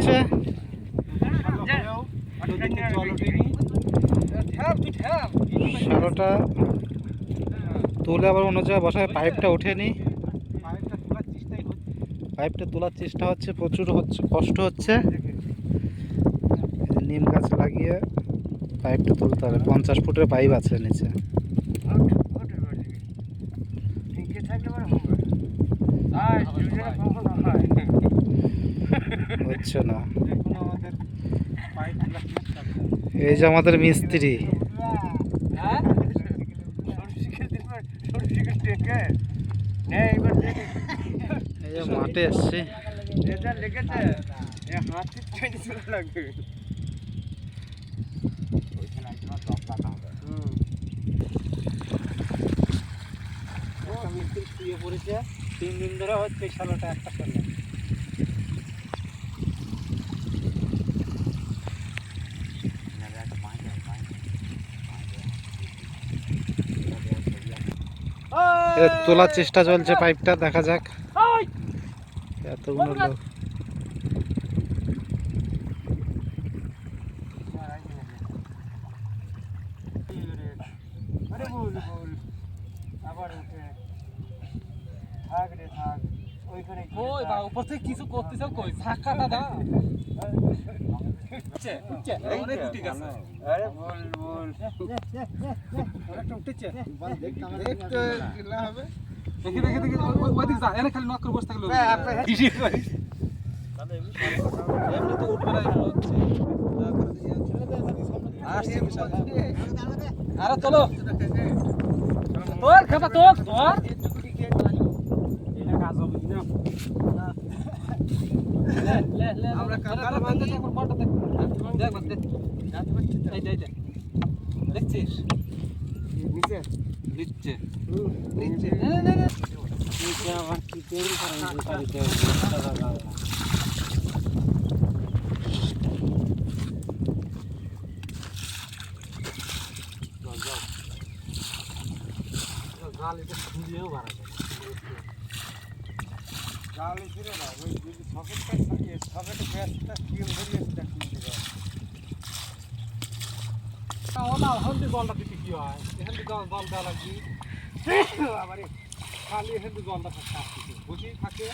চলছে। শ্যালোটা তুলে আবার অন্য জায়গায় বসায়, পাইপটা ওঠেনি। পাইপটা তোলার চেষ্টা হচ্ছে, প্রচুর কষ্ট হচ্ছে। নিম গাছ লাগিয়ে পাইপটা তুলতে হবে। 50 ফুটের পাইপ আছে নিচে। হচ্ছে না। এই যে আমাদের মিস্ত্রি, এই যে মাঠে এসছে। মিস্ত্রি শুয়ে পড়েছে, 3 দিন ধরে হচ্ছে শালাটা একটা শালা। তোলার চেষ্টা চলছে পাইপটা, দেখা যাক। এতগুলো লোক উপর থেকে কিছু করতেছ, কই ফাঁকাটা দাও। আরে চলো তোর খাতা তোর তোর কাজ হবে কিনা। আমরা কাকার বান্ধে এখন ফটো দেখ দেখ এই দে দেখছিস নিচে নিচে নিচে না নিচে আমার কি তেল করাই বাড়িতে গাল এটা খুঁজেও বাড়া যায়। গাল ফিরে না ওই সকেটটা সকেট গ্যাসটা কিম ধরিয়ে দেখতে ওলা হন্দি জলটা দিতে কি হয়, এখানে জল দেওয়া লাগবে আবার খালি এখানে জলটা থাকে বুঝি থাকে।